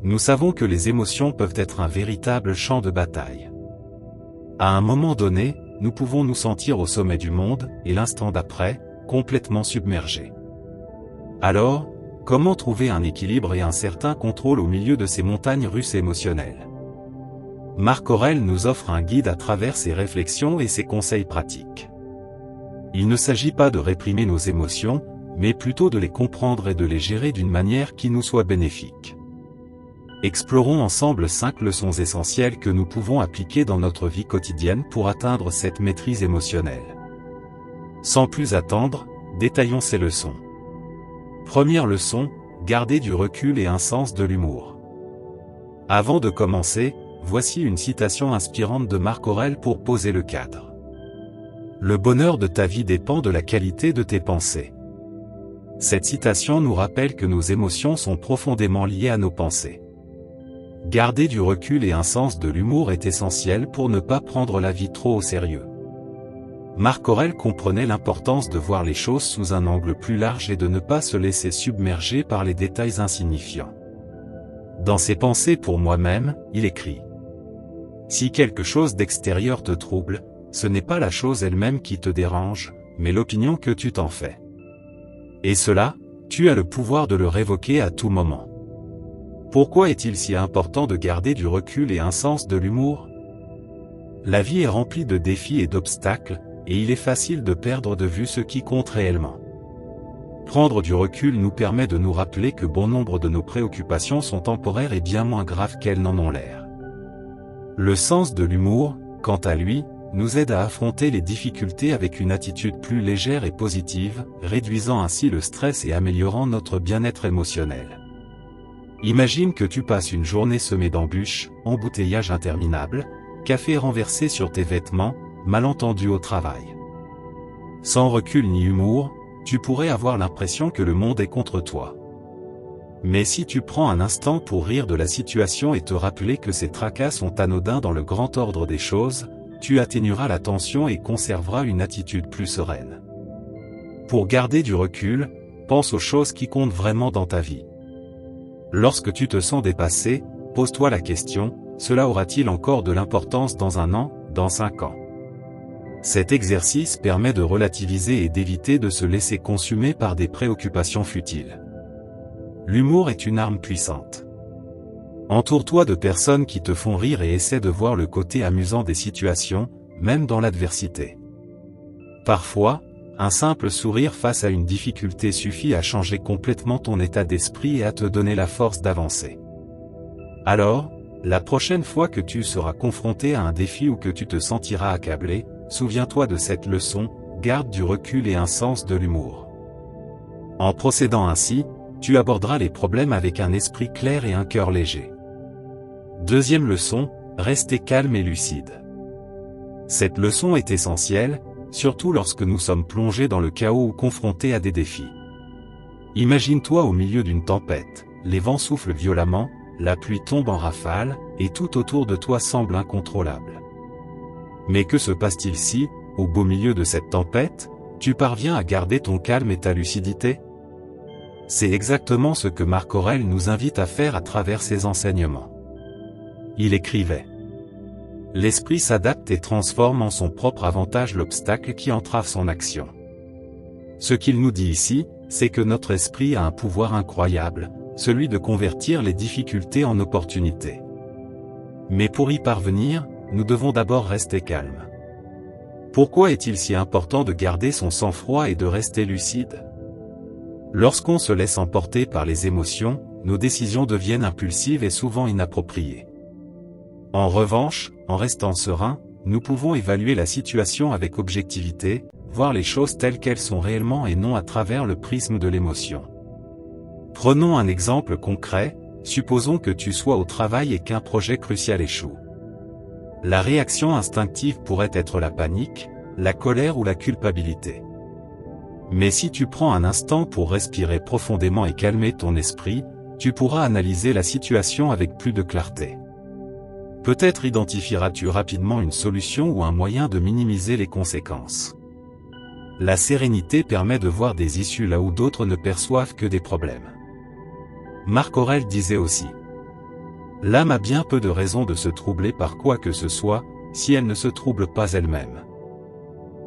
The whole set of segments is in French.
Nous savons que les émotions peuvent être un véritable champ de bataille. À un moment donné, nous pouvons nous sentir au sommet du monde, et l'instant d'après, complètement submergés. Alors, comment trouver un équilibre et un certain contrôle au milieu de ces montagnes russes émotionnelles? Marc Aurèle nous offre un guide à travers ses réflexions et ses conseils pratiques. Il ne s'agit pas de réprimer nos émotions, mais plutôt de les comprendre et de les gérer d'une manière qui nous soit bénéfique. Explorons ensemble 5 leçons essentielles que nous pouvons appliquer dans notre vie quotidienne pour atteindre cette maîtrise émotionnelle. Sans plus attendre, détaillons ces leçons. Première leçon, garder du recul et un sens de l'humour. Avant de commencer, voici une citation inspirante de Marc Aurèle pour poser le cadre. Le bonheur de ta vie dépend de la qualité de tes pensées. Cette citation nous rappelle que nos émotions sont profondément liées à nos pensées. Garder du recul et un sens de l'humour est essentiel pour ne pas prendre la vie trop au sérieux. Marc Aurèle comprenait l'importance de voir les choses sous un angle plus large et de ne pas se laisser submerger par les détails insignifiants. Dans ses pensées pour moi-même, il écrit : si quelque chose d'extérieur te trouble, ce n'est pas la chose elle-même qui te dérange, mais l'opinion que tu t'en fais. Et cela, tu as le pouvoir de le révoquer à tout moment. Pourquoi est-il si important de garder du recul et un sens de l'humour? La vie est remplie de défis et d'obstacles, et il est facile de perdre de vue ce qui compte réellement. Prendre du recul nous permet de nous rappeler que bon nombre de nos préoccupations sont temporaires et bien moins graves qu'elles n'en ont l'air. Le sens de l'humour, quant à lui, nous aide à affronter les difficultés avec une attitude plus légère et positive, réduisant ainsi le stress et améliorant notre bien-être émotionnel. Imagine que tu passes une journée semée d'embûches, embouteillages interminables, café renversé sur tes vêtements, malentendus au travail. Sans recul ni humour, tu pourrais avoir l'impression que le monde est contre toi. Mais si tu prends un instant pour rire de la situation et te rappeler que ces tracas sont anodins dans le grand ordre des choses, tu atténueras la tension et conserveras une attitude plus sereine. Pour garder du recul, pense aux choses qui comptent vraiment dans ta vie. Lorsque tu te sens dépassé, pose-toi la question, cela aura-t-il encore de l'importance dans 1 an, dans 5 ans? Cet exercice permet de relativiser et d'éviter de se laisser consumer par des préoccupations futiles. L'humour est une arme puissante. Entoure-toi de personnes qui te font rire et essaie de voir le côté amusant des situations, même dans l'adversité. Parfois, un simple sourire face à une difficulté suffit à changer complètement ton état d'esprit et à te donner la force d'avancer. Alors, la prochaine fois que tu seras confronté à un défi ou que tu te sentiras accablé, souviens-toi de cette leçon, garde du recul et un sens de l'humour. En procédant ainsi, tu aborderas les problèmes avec un esprit clair et un cœur léger. Deuxième leçon, rester calme et lucide. Cette leçon est essentielle, surtout lorsque nous sommes plongés dans le chaos ou confrontés à des défis. Imagine-toi au milieu d'une tempête, les vents soufflent violemment, la pluie tombe en rafales, et tout autour de toi semble incontrôlable. Mais que se passe-t-il si, au beau milieu de cette tempête, tu parviens à garder ton calme et ta lucidité? C'est exactement ce que Marc Aurèle nous invite à faire à travers ses enseignements. Il écrivait : l'esprit s'adapte et transforme en son propre avantage l'obstacle qui entrave son action. Ce qu'il nous dit ici, c'est que notre esprit a un pouvoir incroyable, celui de convertir les difficultés en opportunités. Mais pour y parvenir, nous devons d'abord rester calmes. Pourquoi est-il si important de garder son sang-froid et de rester lucide? Lorsqu'on se laisse emporter par les émotions, nos décisions deviennent impulsives et souvent inappropriées. En revanche, en restant serein, nous pouvons évaluer la situation avec objectivité, voir les choses telles qu'elles sont réellement et non à travers le prisme de l'émotion. Prenons un exemple concret, supposons que tu sois au travail et qu'un projet crucial échoue. La réaction instinctive pourrait être la panique, la colère ou la culpabilité. Mais si tu prends un instant pour respirer profondément et calmer ton esprit, tu pourras analyser la situation avec plus de clarté. Peut-être identifieras-tu rapidement une solution ou un moyen de minimiser les conséquences. La sérénité permet de voir des issues là où d'autres ne perçoivent que des problèmes. Marc Aurèle disait aussi : L'âme a bien peu de raisons de se troubler par quoi que ce soit, si elle ne se trouble pas elle-même.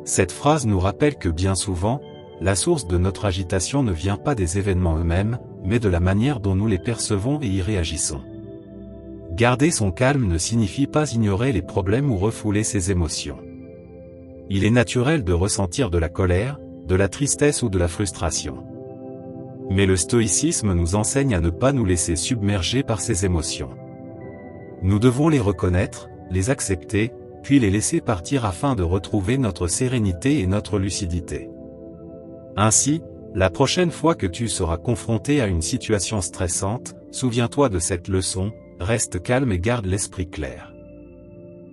Cette phrase nous rappelle que bien souvent, la source de notre agitation ne vient pas des événements eux-mêmes, mais de la manière dont nous les percevons et y réagissons. Garder son calme ne signifie pas ignorer les problèmes ou refouler ses émotions. Il est naturel de ressentir de la colère, de la tristesse ou de la frustration. Mais le stoïcisme nous enseigne à ne pas nous laisser submerger par ces émotions. Nous devons les reconnaître, les accepter, puis les laisser partir afin de retrouver notre sérénité et notre lucidité. Ainsi, la prochaine fois que tu seras confronté à une situation stressante, souviens-toi de cette leçon, reste calme et garde l'esprit clair.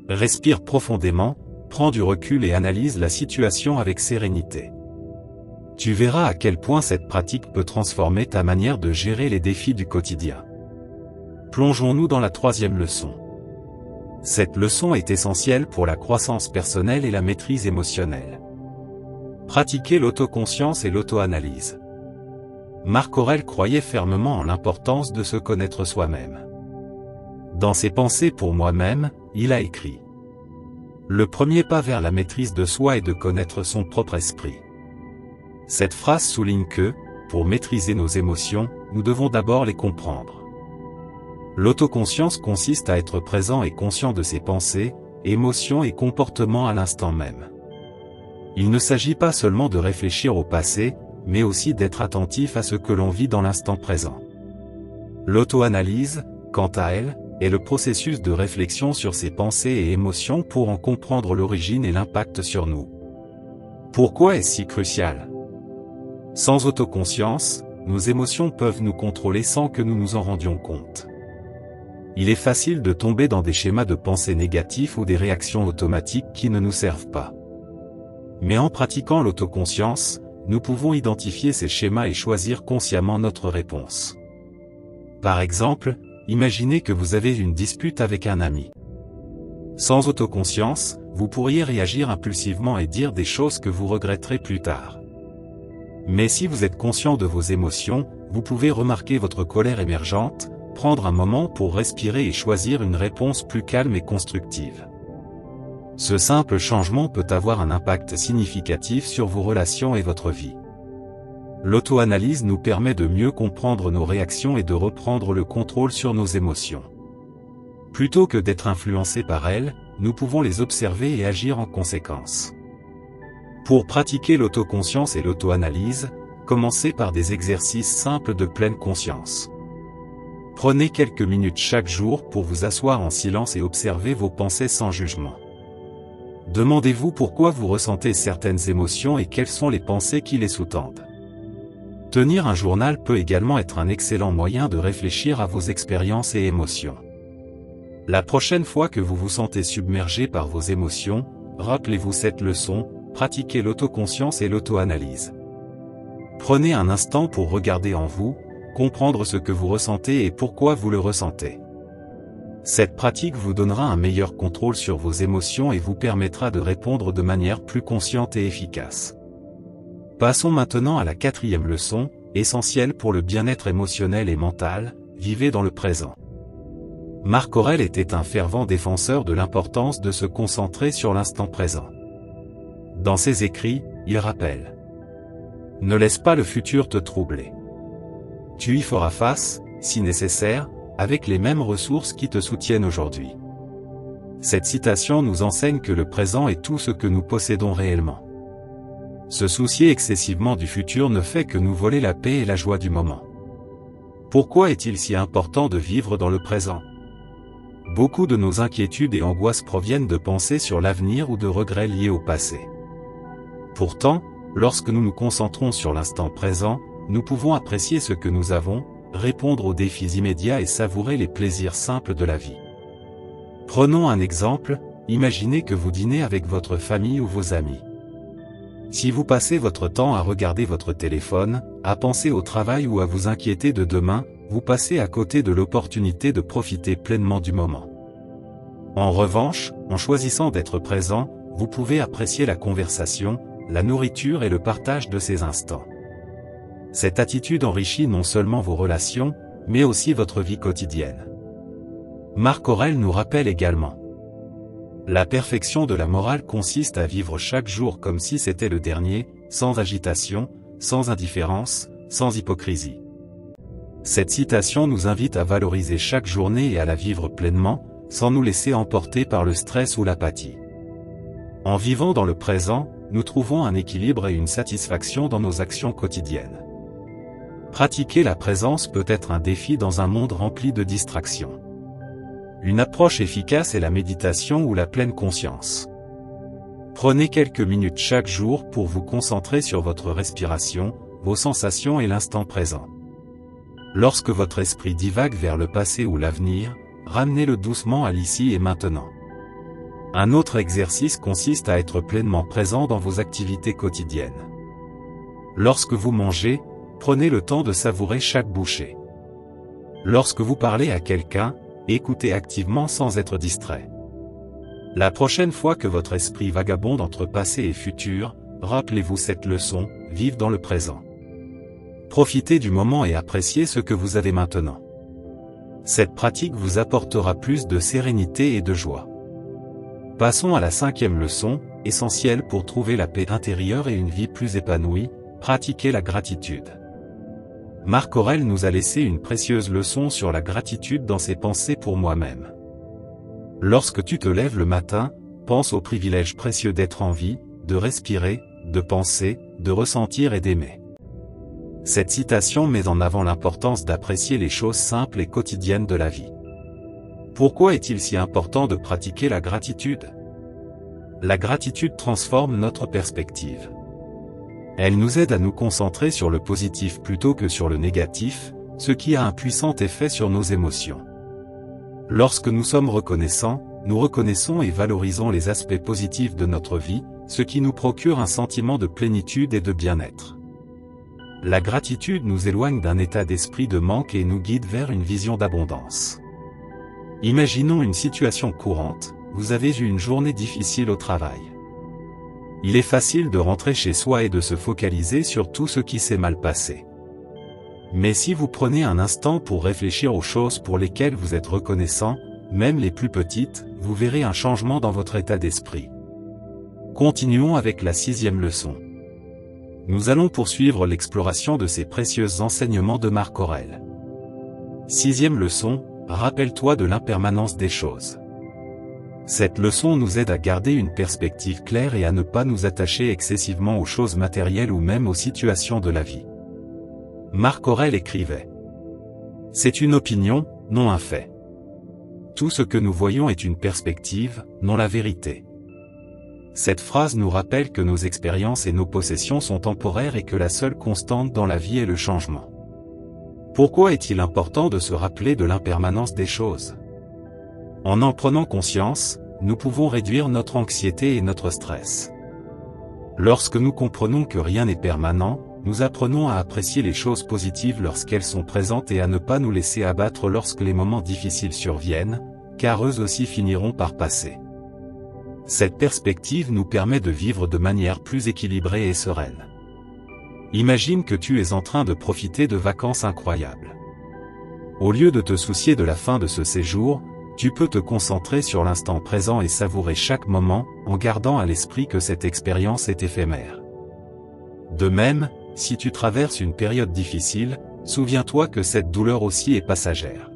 Respire profondément, prends du recul et analyse la situation avec sérénité. Tu verras à quel point cette pratique peut transformer ta manière de gérer les défis du quotidien. Plongeons-nous dans la troisième leçon. Cette leçon est essentielle pour la croissance personnelle et la maîtrise émotionnelle. Pratiquer l'autoconscience et l'auto-analyse. Marc Aurèle croyait fermement en l'importance de se connaître soi-même. Dans ses pensées pour moi-même, il a écrit : le premier pas vers la maîtrise de soi est de connaître son propre esprit. Cette phrase souligne que, pour maîtriser nos émotions, nous devons d'abord les comprendre. L'autoconscience consiste à être présent et conscient de ses pensées, émotions et comportements à l'instant même. Il ne s'agit pas seulement de réfléchir au passé, mais aussi d'être attentif à ce que l'on vit dans l'instant présent. L'auto-analyse, quant à elle, est le processus de réflexion sur ses pensées et émotions pour en comprendre l'origine et l'impact sur nous. Pourquoi est-ce si crucial ? Sans autoconscience, nos émotions peuvent nous contrôler sans que nous nous en rendions compte. Il est facile de tomber dans des schémas de pensée négatifs ou des réactions automatiques qui ne nous servent pas. Mais en pratiquant l'autoconscience, nous pouvons identifier ces schémas et choisir consciemment notre réponse. Par exemple, imaginez que vous avez une dispute avec un ami. Sans autoconscience, vous pourriez réagir impulsivement et dire des choses que vous regretterez plus tard. Mais si vous êtes conscient de vos émotions, vous pouvez remarquer votre colère émergente, prendre un moment pour respirer et choisir une réponse plus calme et constructive. Ce simple changement peut avoir un impact significatif sur vos relations et votre vie. L'auto-analyse nous permet de mieux comprendre nos réactions et de reprendre le contrôle sur nos émotions. Plutôt que d'être influencés par elles, nous pouvons les observer et agir en conséquence. Pour pratiquer l'autoconscience et l'auto-analyse, commencez par des exercices simples de pleine conscience. Prenez quelques minutes chaque jour pour vous asseoir en silence et observer vos pensées sans jugement. Demandez-vous pourquoi vous ressentez certaines émotions et quelles sont les pensées qui les sous-tendent. Tenir un journal peut également être un excellent moyen de réfléchir à vos expériences et émotions. La prochaine fois que vous vous sentez submergé par vos émotions, rappelez-vous cette leçon, pratiquez l'autoconscience et l'auto-analyse. Prenez un instant pour regarder en vous, comprendre ce que vous ressentez et pourquoi vous le ressentez. Cette pratique vous donnera un meilleur contrôle sur vos émotions et vous permettra de répondre de manière plus consciente et efficace. Passons maintenant à la quatrième leçon, essentielle pour le bien-être émotionnel et mental, vivez dans le présent. Marc Aurèle était un fervent défenseur de l'importance de se concentrer sur l'instant présent. Dans ses écrits, il rappelle : ne laisse pas le futur te troubler. Tu y feras face, si nécessaire, avec les mêmes ressources qui te soutiennent aujourd'hui. Cette citation nous enseigne que le présent est tout ce que nous possédons réellement. Se soucier excessivement du futur ne fait que nous voler la paix et la joie du moment. Pourquoi est-il si important de vivre dans le présent ? Beaucoup de nos inquiétudes et angoisses proviennent de pensées sur l'avenir ou de regrets liés au passé. Pourtant, lorsque nous nous concentrons sur l'instant présent, nous pouvons apprécier ce que nous avons, répondre aux défis immédiats et savourer les plaisirs simples de la vie. Prenons un exemple, imaginez que vous dînez avec votre famille ou vos amis. Si vous passez votre temps à regarder votre téléphone, à penser au travail ou à vous inquiéter de demain, vous passez à côté de l'opportunité de profiter pleinement du moment. En revanche, en choisissant d'être présent, vous pouvez apprécier la conversation, la nourriture et le partage de ces instants. Cette attitude enrichit non seulement vos relations, mais aussi votre vie quotidienne. Marc Aurèle nous rappelle également: la perfection de la morale consiste à vivre chaque jour comme si c'était le dernier, sans agitation, sans indifférence, sans hypocrisie. Cette citation nous invite à valoriser chaque journée et à la vivre pleinement, sans nous laisser emporter par le stress ou l'apathie. En vivant dans le présent, nous trouvons un équilibre et une satisfaction dans nos actions quotidiennes. Pratiquer la présence peut être un défi dans un monde rempli de distractions. Une approche efficace est la méditation ou la pleine conscience. Prenez quelques minutes chaque jour pour vous concentrer sur votre respiration, vos sensations et l'instant présent. Lorsque votre esprit divague vers le passé ou l'avenir, ramenez-le doucement à l'ici et maintenant. Un autre exercice consiste à être pleinement présent dans vos activités quotidiennes. Lorsque vous mangez, prenez le temps de savourer chaque bouchée. Lorsque vous parlez à quelqu'un, écoutez activement sans être distrait. La prochaine fois que votre esprit vagabonde entre passé et futur, rappelez-vous cette leçon: vive dans le présent. Profitez du moment et appréciez ce que vous avez maintenant. Cette pratique vous apportera plus de sérénité et de joie. Passons à la 5e leçon, essentielle pour trouver la paix intérieure et une vie plus épanouie: pratiquer la gratitude. Marc Aurèle nous a laissé une précieuse leçon sur la gratitude dans ses pensées pour moi-même. Lorsque tu te lèves le matin, pense au privilège précieux d'être en vie, de respirer, de penser, de ressentir et d'aimer. Cette citation met en avant l'importance d'apprécier les choses simples et quotidiennes de la vie. Pourquoi est-il si important de pratiquer la gratitude? La gratitude transforme notre perspective. Elle nous aide à nous concentrer sur le positif plutôt que sur le négatif, ce qui a un puissant effet sur nos émotions. Lorsque nous sommes reconnaissants, nous reconnaissons et valorisons les aspects positifs de notre vie, ce qui nous procure un sentiment de plénitude et de bien-être. La gratitude nous éloigne d'un état d'esprit de manque et nous guide vers une vision d'abondance. Imaginons une situation courante: vous avez eu une journée difficile au travail. Il est facile de rentrer chez soi et de se focaliser sur tout ce qui s'est mal passé. Mais si vous prenez un instant pour réfléchir aux choses pour lesquelles vous êtes reconnaissant, même les plus petites, vous verrez un changement dans votre état d'esprit. Continuons avec la 6e leçon. Nous allons poursuivre l'exploration de ces précieux enseignements de Marc Aurèle. 6e leçon, rappelle-toi de l'impermanence des choses. Cette leçon nous aide à garder une perspective claire et à ne pas nous attacher excessivement aux choses matérielles ou même aux situations de la vie. Marc Aurèle écrivait: c'est une opinion, non un fait. Tout ce que nous voyons est une perspective, non la vérité. Cette phrase nous rappelle que nos expériences et nos possessions sont temporaires et que la seule constante dans la vie est le changement. Pourquoi est-il important de se rappeler de l'impermanence des choses? En prenant conscience, nous pouvons réduire notre anxiété et notre stress. Lorsque nous comprenons que rien n'est permanent, nous apprenons à apprécier les choses positives lorsqu'elles sont présentes et à ne pas nous laisser abattre lorsque les moments difficiles surviennent, car eux aussi finiront par passer. Cette perspective nous permet de vivre de manière plus équilibrée et sereine. Imagine que tu es en train de profiter de vacances incroyables. Au lieu de te soucier de la fin de ce séjour, tu peux te concentrer sur l'instant présent et savourer chaque moment, en gardant à l'esprit que cette expérience est éphémère. De même, si tu traverses une période difficile, souviens-toi que cette douleur aussi est passagère.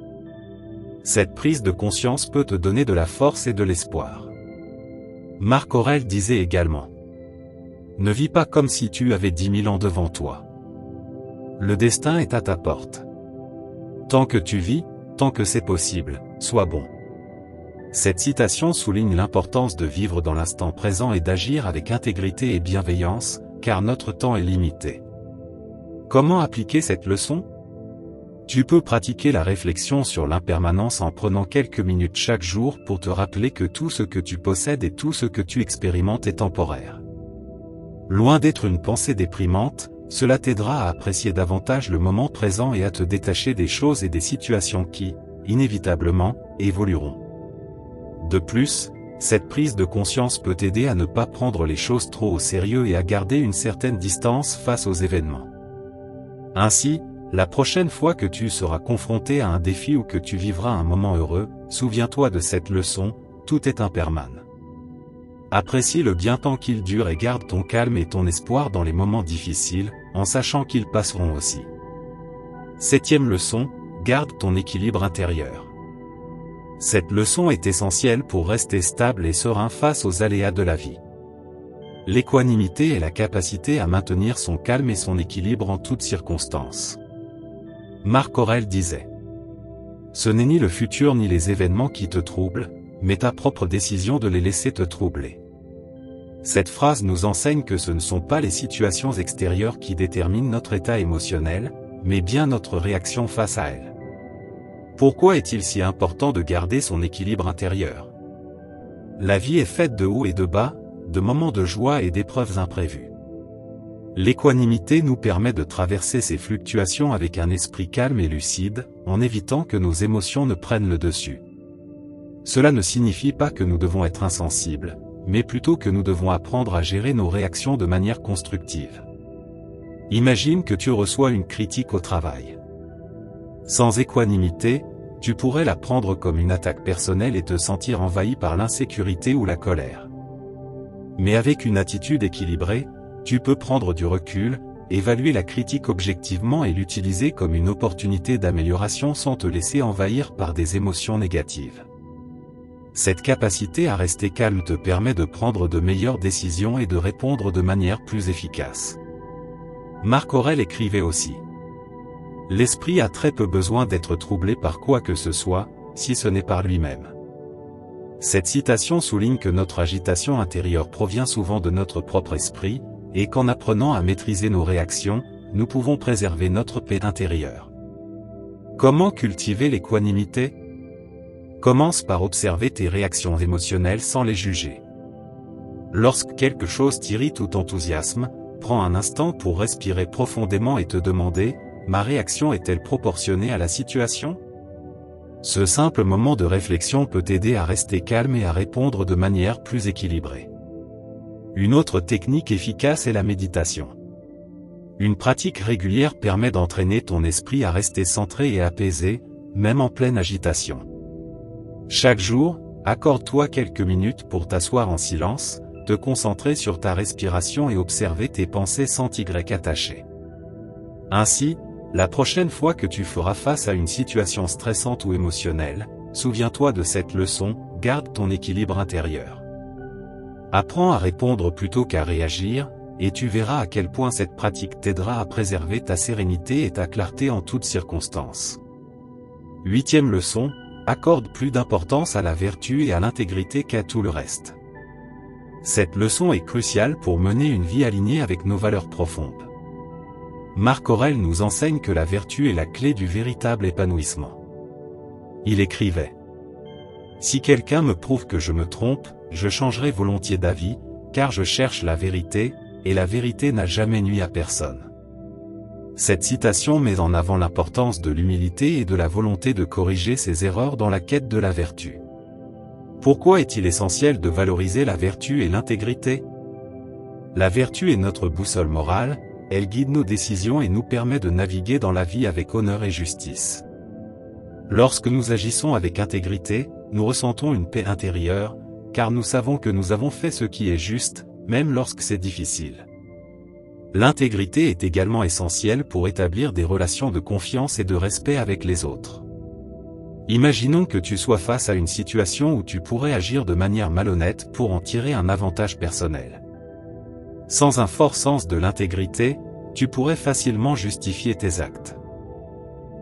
Cette prise de conscience peut te donner de la force et de l'espoir. Marc Aurèle disait également: ne vis pas comme si tu avais 10 000 ans devant toi. Le destin est à ta porte. Tant que tu vis, tant que c'est possible, sois bon. Cette citation souligne l'importance de vivre dans l'instant présent et d'agir avec intégrité et bienveillance, car notre temps est limité. Comment appliquer cette leçon? Tu peux pratiquer la réflexion sur l'impermanence en prenant quelques minutes chaque jour pour te rappeler que tout ce que tu possèdes et tout ce que tu expérimentes est temporaire. Loin d'être une pensée déprimante, cela t'aidera à apprécier davantage le moment présent et à te détacher des choses et des situations qui, inévitablement, évolueront. De plus, cette prise de conscience peut t'aider à ne pas prendre les choses trop au sérieux et à garder une certaine distance face aux événements. Ainsi, La prochaine fois que tu seras confronté à un défi ou que tu vivras un moment heureux, souviens-toi de cette leçon, tout est impermanent. Apprécie le bien tant qu'il dure et garde ton calme et ton espoir dans les moments difficiles, en sachant qu'ils passeront aussi. 7e leçon, garde ton équilibre intérieur. Cette leçon est essentielle pour rester stable et serein face aux aléas de la vie. L'équanimité est la capacité à maintenir son calme et son équilibre en toutes circonstances. Marc Aurèle disait : ce n'est ni le futur ni les événements qui te troublent, mais ta propre décision de les laisser te troubler. Cette phrase nous enseigne que ce ne sont pas les situations extérieures qui déterminent notre état émotionnel, mais bien notre réaction face à elles. Pourquoi est-il si important de garder son équilibre intérieur ? La vie est faite de hauts et de bas, de moments de joie et d'épreuves imprévues. L'équanimité nous permet de traverser ces fluctuations avec un esprit calme et lucide, en évitant que nos émotions ne prennent le dessus. Cela ne signifie pas que nous devons être insensibles, mais plutôt que nous devons apprendre à gérer nos réactions de manière constructive. Imagine que tu reçois une critique au travail. Sans équanimité, tu pourrais la prendre comme une attaque personnelle et te sentir envahi par l'insécurité ou la colère. Mais avec une attitude équilibrée, tu peux prendre du recul, évaluer la critique objectivement et l'utiliser comme une opportunité d'amélioration sans te laisser envahir par des émotions négatives. Cette capacité à rester calme te permet de prendre de meilleures décisions et de répondre de manière plus efficace. Marc Aurèle écrivait aussi : l'esprit a très peu besoin d'être troublé par quoi que ce soit, si ce n'est par lui-même. Cette citation souligne que notre agitation intérieure provient souvent de notre propre esprit, et qu'en apprenant à maîtriser nos réactions, nous pouvons préserver notre paix intérieure. Comment cultiver l'équanimité ? Commence par observer tes réactions émotionnelles sans les juger. Lorsque quelque chose t'irrite ou t'enthousiasme, prends un instant pour respirer profondément et te demander : ma réaction est-elle proportionnée à la situation ? Ce simple moment de réflexion peut t'aider à rester calme et à répondre de manière plus équilibrée. Une autre technique efficace est la méditation. Une pratique régulière permet d'entraîner ton esprit à rester centré et apaisé, même en pleine agitation. Chaque jour, accorde-toi quelques minutes pour t'asseoir en silence, te concentrer sur ta respiration et observer tes pensées sans t'y attacher. Ainsi, la prochaine fois que tu feras face à une situation stressante ou émotionnelle, souviens-toi de cette leçon, garde ton équilibre intérieur. Apprends à répondre plutôt qu'à réagir, et tu verras à quel point cette pratique t'aidera à préserver ta sérénité et ta clarté en toutes circonstances. 8e leçon, accorde plus d'importance à la vertu et à l'intégrité qu'à tout le reste. Cette leçon est cruciale pour mener une vie alignée avec nos valeurs profondes. Marc Aurèle nous enseigne que la vertu est la clé du véritable épanouissement. Il écrivait : si quelqu'un me prouve que je me trompe, je changerai volontiers d'avis, car je cherche la vérité, et la vérité n'a jamais nui à personne. Cette citation met en avant l'importance de l'humilité et de la volonté de corriger ses erreurs dans la quête de la vertu. Pourquoi est-il essentiel de valoriser la vertu et l'intégrité ? La vertu est notre boussole morale, elle guide nos décisions et nous permet de naviguer dans la vie avec honneur et justice. Lorsque nous agissons avec intégrité, nous ressentons une paix intérieure, car nous savons que nous avons fait ce qui est juste, même lorsque c'est difficile. L'intégrité est également essentielle pour établir des relations de confiance et de respect avec les autres. Imaginons que tu sois face à une situation où tu pourrais agir de manière malhonnête pour en tirer un avantage personnel. Sans un fort sens de l'intégrité, tu pourrais facilement justifier tes actes.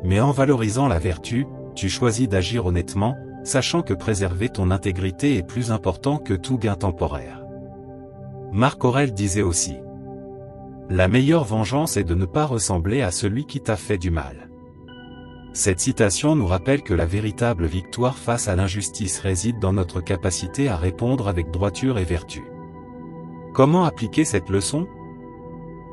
Mais en valorisant la vertu, tu choisis d'agir honnêtement, sachant que préserver ton intégrité est plus important que tout gain temporaire. Marc Aurèle disait aussi : la meilleure vengeance est de ne pas ressembler à celui qui t'a fait du mal. Cette citation nous rappelle que la véritable victoire face à l'injustice réside dans notre capacité à répondre avec droiture et vertu. Comment appliquer cette leçon ?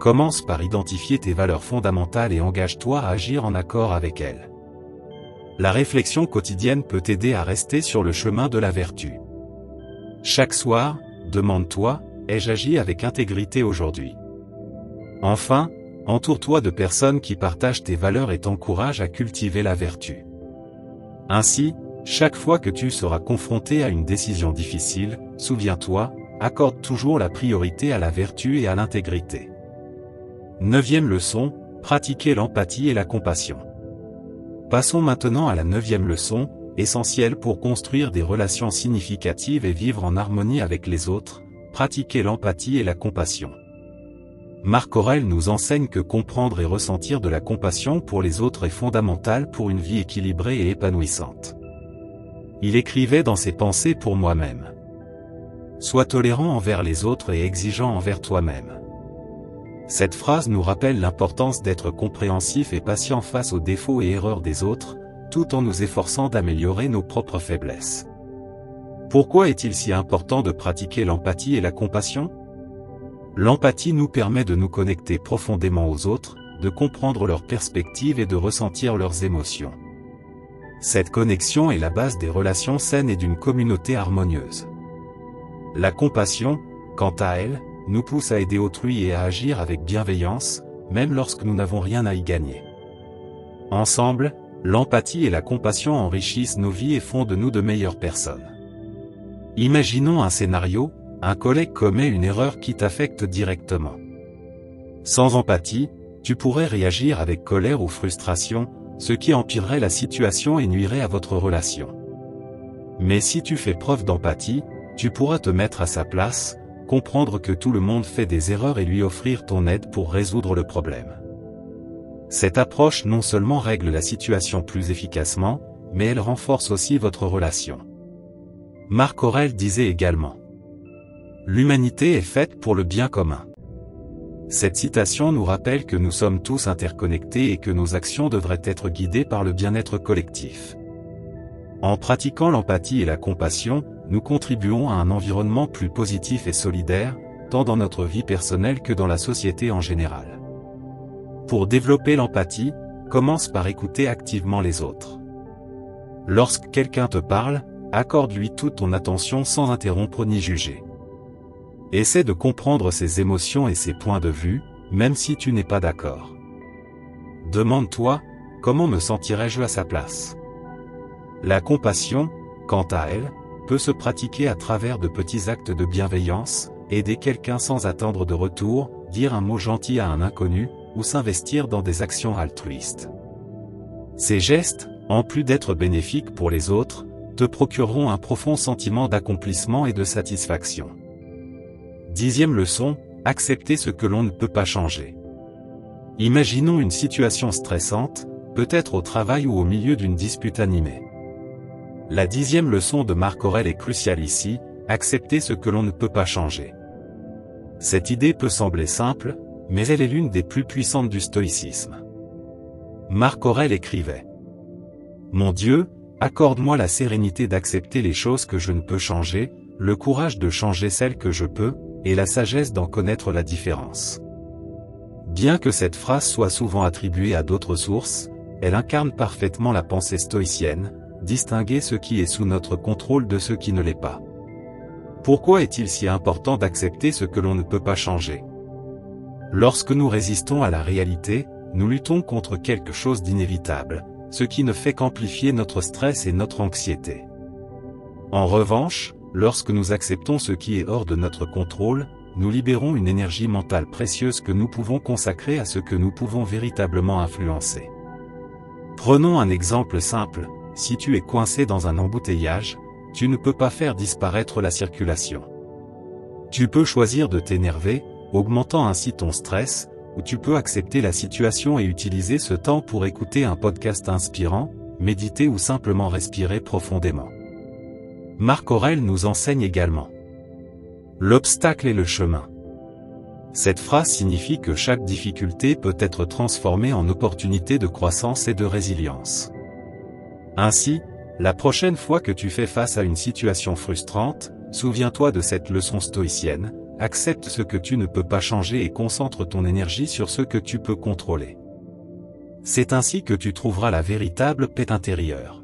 Commence par identifier tes valeurs fondamentales et engage-toi à agir en accord avec elles. La réflexion quotidienne peut t'aider à rester sur le chemin de la vertu. Chaque soir, demande-toi : ai-je agi avec intégrité aujourd'hui ? Enfin, Entoure-toi de personnes qui partagent tes valeurs et t'encouragent à cultiver la vertu. Ainsi, chaque fois que tu seras confronté à une décision difficile, souviens-toi, accorde toujours la priorité à la vertu et à l'intégrité. 9e leçon, pratiquer l'empathie et la compassion. Passons maintenant à la 9e leçon, essentielle pour construire des relations significatives et vivre en harmonie avec les autres, pratiquer l'empathie et la compassion. Marc Aurèle nous enseigne que comprendre et ressentir de la compassion pour les autres est fondamental pour une vie équilibrée et épanouissante. Il écrivait dans ses pensées pour moi-même. Sois tolérant envers les autres et exigeant envers toi-même. Cette phrase nous rappelle l'importance d'être compréhensif et patient face aux défauts et erreurs des autres, tout en nous efforçant d'améliorer nos propres faiblesses. Pourquoi est-il si important de pratiquer l'empathie et la compassion ? L'empathie nous permet de nous connecter profondément aux autres, de comprendre leurs perspectives et de ressentir leurs émotions. Cette connexion est la base des relations saines et d'une communauté harmonieuse. La compassion, quant à elle, nous pousse à aider autrui et à agir avec bienveillance, même lorsque nous n'avons rien à y gagner. Ensemble, l'empathie et la compassion enrichissent nos vies et font de nous de meilleures personnes. Imaginons un scénario, un collègue commet une erreur qui t'affecte directement. Sans empathie, tu pourrais réagir avec colère ou frustration, ce qui empirerait la situation et nuirait à votre relation. Mais si tu fais preuve d'empathie, tu pourras te mettre à sa place, comprendre que tout le monde fait des erreurs et lui offrir ton aide pour résoudre le problème. Cette approche non seulement règle la situation plus efficacement, mais elle renforce aussi votre relation. Marc Aurèle disait également : l'humanité est faite pour le bien commun. Cette citation nous rappelle que nous sommes tous interconnectés et que nos actions devraient être guidées par le bien-être collectif. En pratiquant l'empathie et la compassion, nous contribuons à un environnement plus positif et solidaire, tant dans notre vie personnelle que dans la société en général. Pour développer l'empathie, commence par écouter activement les autres. Lorsque quelqu'un te parle, accorde-lui toute ton attention sans interrompre ni juger. Essaie de comprendre ses émotions et ses points de vue, même si tu n'es pas d'accord. Demande-toi, comment me sentirais-je à sa place ? La compassion, quant à elle, peut se pratiquer à travers de petits actes de bienveillance, aider quelqu'un sans attendre de retour, dire un mot gentil à un inconnu, ou s'investir dans des actions altruistes. Ces gestes, en plus d'être bénéfiques pour les autres, te procureront un profond sentiment d'accomplissement et de satisfaction. 10e leçon, accepter ce que l'on ne peut pas changer. Imaginons une situation stressante, peut-être au travail ou au milieu d'une dispute animée. La 10e leçon de Marc Aurèle est cruciale ici, accepter ce que l'on ne peut pas changer. Cette idée peut sembler simple, mais elle est l'une des plus puissantes du stoïcisme. Marc Aurèle écrivait : Mon Dieu, accorde-moi la sérénité d'accepter les choses que je ne peux changer, le courage de changer celles que je peux, et la sagesse d'en connaître la différence. Bien que cette phrase soit souvent attribuée à d'autres sources, elle incarne parfaitement la pensée stoïcienne, distinguer ce qui est sous notre contrôle de ce qui ne l'est pas. Pourquoi est-il si important d'accepter ce que l'on ne peut pas changer ? Lorsque nous résistons à la réalité, nous luttons contre quelque chose d'inévitable, ce qui ne fait qu'amplifier notre stress et notre anxiété. En revanche, lorsque nous acceptons ce qui est hors de notre contrôle, nous libérons une énergie mentale précieuse que nous pouvons consacrer à ce que nous pouvons véritablement influencer. Prenons un exemple simple, si tu es coincé dans un embouteillage, tu ne peux pas faire disparaître la circulation. Tu peux choisir de t'énerver, augmentant ainsi ton stress, ou tu peux accepter la situation et utiliser ce temps pour écouter un podcast inspirant, méditer ou simplement respirer profondément. Marc Aurèle nous enseigne également : l'obstacle est le chemin. Cette phrase signifie que chaque difficulté peut être transformée en opportunité de croissance et de résilience. Ainsi, la prochaine fois que tu fais face à une situation frustrante, souviens-toi de cette leçon stoïcienne, accepte ce que tu ne peux pas changer et concentre ton énergie sur ce que tu peux contrôler. C'est ainsi que tu trouveras la véritable paix intérieure.